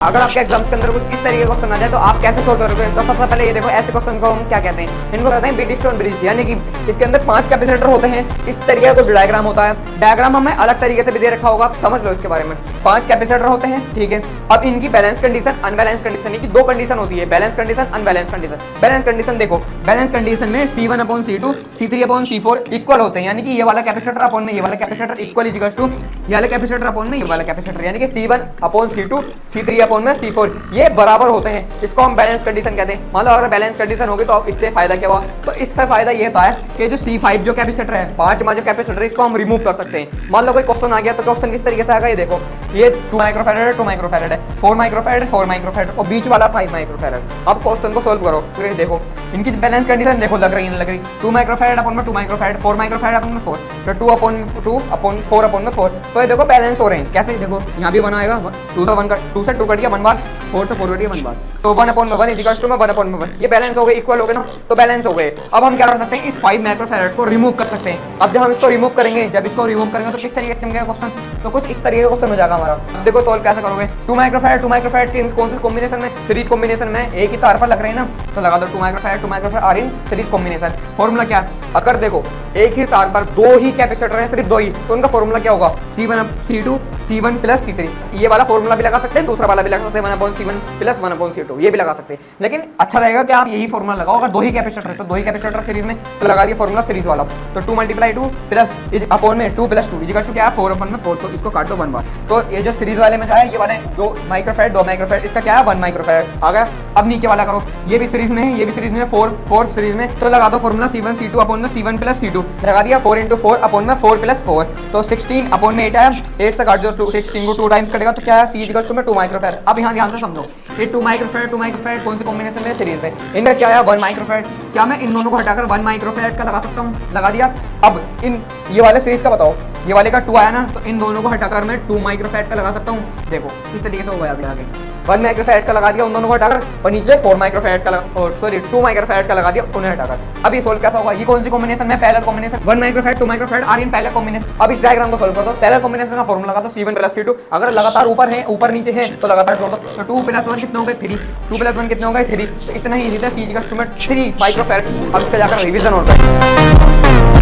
अगर आपके एग्जाम्स के अंदर कुछ इस तरीके का क्वेश्चन आ जाए तो आप कैसे सोल्व करोगे। तो सबसे पहले ये देखो, ऐसे क्वेश्चन को हम क्या कहते हैं, इनको कहते हैं बीटस्टोन ब्रिज, यानी कि इसके अंदर 5 कैपेसिटर होते हैं। इस तरीके का कुछ डायग्राम होता है, डायग्राम हमें अलग तरीके से भी दे रखा होगा, आप समझ लो इसके बारे में। 5 कैपेसिटर होते हैं, ठीक है। अब इनकी बैलेंस कंडीशन, अनबैलेंस कंडीशन, की 2 कंडीशन होती है, balance condition, unbalance condition. Balance condition देखो, बैलेंस कंडीशन में C1/C2 C3/C4 इक्वल होते हैं, यानी कि ये वाला कैपेसिटर अपॉन में ये वाला कैपेसिटर इक्वल इक्वल्स टू ये वाला कैपेसिटर अपॉन में ये वाला कैपेसिटर, यानी कि C1/C2 C3/C4 ये बराबर होते हैं। इसको हम बैलेंस कंडीशन कहते हैं। मान लो अगर बैलेंस कंडीशन होगी तो अब इससे फायदा क्या हुआ, तो इससे फायदा ये होता है कि जो C5 जो कैपेसिटर है, 5 जो कैपेसिटर है, इसको हम रिमूव कर सकते हैं। मान लो कोई क्वेश्चन आ गया तो क्वेश्चन किस तरीके से आएगा, ये देखो, ये 2 माइक्रोफैरड है, 2 माइक्रोफैरड है, 4 माइक्रोफैरड, 4 माइक्रोफैरड और बीच वाला 5 माइक्रोफैरड। अब क्वेश्चन को सोल्व करो तो ये देखो, इनकी बैलेंस कंडीशन देखो, लग रही 2 माइक्रोफैरड अपॉन में 2 माइक्रोफैरड, 4 माइक्रोफैरड अपॉन में 4, तो 2 अपॉन 4 अपॉन में 4, तो ये देखो बैलेंस हो रहे हैं। कैसे देखो, यहाँ भी 1 आएगा, 2 से 2 कट गया 1 बार, 4 से 4 कट गया 1 बार, तो 1/1 इक्वल्स टू में 1/1, ये बैलेंस हो गए, इक्वल हो गए ना, तो बैलेंस हो गए। अब हम क्या कर सकते हैं, इस 5 माइक्रोफैरड को रिमूव कर सकते हैं। अब जब हम इसको रिमूव करेंगे, तो किस तरीके से चमकेगा क्वेश्चन, तो कुछ इस तरीके का क्वेश्चन हो जाएगा हमारा। अब देखो सोल्व कैसे करोगे, 2 माइक्रोफैरड कौन से कॉम्बिनेशन में, सीरीज कॉम्बिनेशन में, एक ही तार पर लग रहे हैं ना, तो लगा दो 2 microfarad are in series combination. Formula क्या, अगर देखो एक ही तार पर 2 ही कैपेसिटर है, सिर्फ 2 ही, तो उनका फॉर्मूला क्या होगा, C1 C1 प्लस C3। ये वाला फॉर्मूला भी लगा सकते हैं, दूसरा वाला भी लगा सकते हैं, 1/C1 प्लस 1/C2, ये भी लगा सकते हैं। लेकिन अच्छा रहेगा कि आप यही फॉर्मूला लगाओ। अगर 2 ही कैपेसिटर है तो 2 ही कैपेसिटर सीरीज में, तो लगा दिया फॉर्मूला सीरीज वाला, तो 2 × 2 प्लस अपॉन में 2 + 2 इक्वल्स टू क्या है, 4/4, तो इसको काट दो 1 बार। तो ये जो सीरीज वाले में जाए, ये वाले 2 माइक्रोफैरड, इसका क्या है 1 माइक्रोफैरड आ गया। अब नीचे वाला करो, ये भी सीरीज में है, ये भी सीरीज में, 4 सीरीज में, तो लगा दो फॉर्मूला C1 C2 अपॉन में C1 प्लस C2, लगा दिया 4 × 4 अपॉन में 4 + 4, तो 16 अपॉन में 8 आया, 8 से काट दो 16 को 2 टाइम्स कटेगा, तो क्या है C इक्वल्स टू में 2 माइक्रोफैरड। अब यहाँ ध्यान से समझो, ये 2 माइक्रोफैरड कौन से कॉम्बिनेशन में, सीरीज में, इनका क्या है 1 माइक्रोफैरड। क्या मैं इन दोनों को हटाकर 1 माइक्रोफैरड का लगा सकता हूँ, लगा दिया। अब इन ये वाले सीरीज का बताओ, ये वाले का 2 आया ना, तो इन दोनों को हटाकर मैं 2 माइक्रोफैरड का लगा सकता हूँ। देखो किस तरीके से हो गया, अभी आगे 1 माइक्रोफैरड का लगा दिया उन दोनों को हटाकर, और नीचे 4 माइक्रोफैरड का 2 माइक्रोफैरड का लगा दिया उन्हें हटाकर। अब ये सोल्व कैसा होगा, ये कौन सी कॉम्बिनेशन में, parallel combination, 1 microfarad 2 microfarad are in parallel combination. अब इस डायग्राम को सोल्व कर दो, पैरेलल कॉम्बिनेशन का फॉर्मूला लगा दो C1 + C2, अगर लगातार ऊपर नीचे है तो लगातार जोड़ दो, तो 2 + 1 कितने हो गए 3, 2 + 1 कितने हो गए 3, तो इतना ही इजी था, C इक्वल्स टू में 3 माइक्रोफैरड। अब इसका जाकर रिवीजन होता है।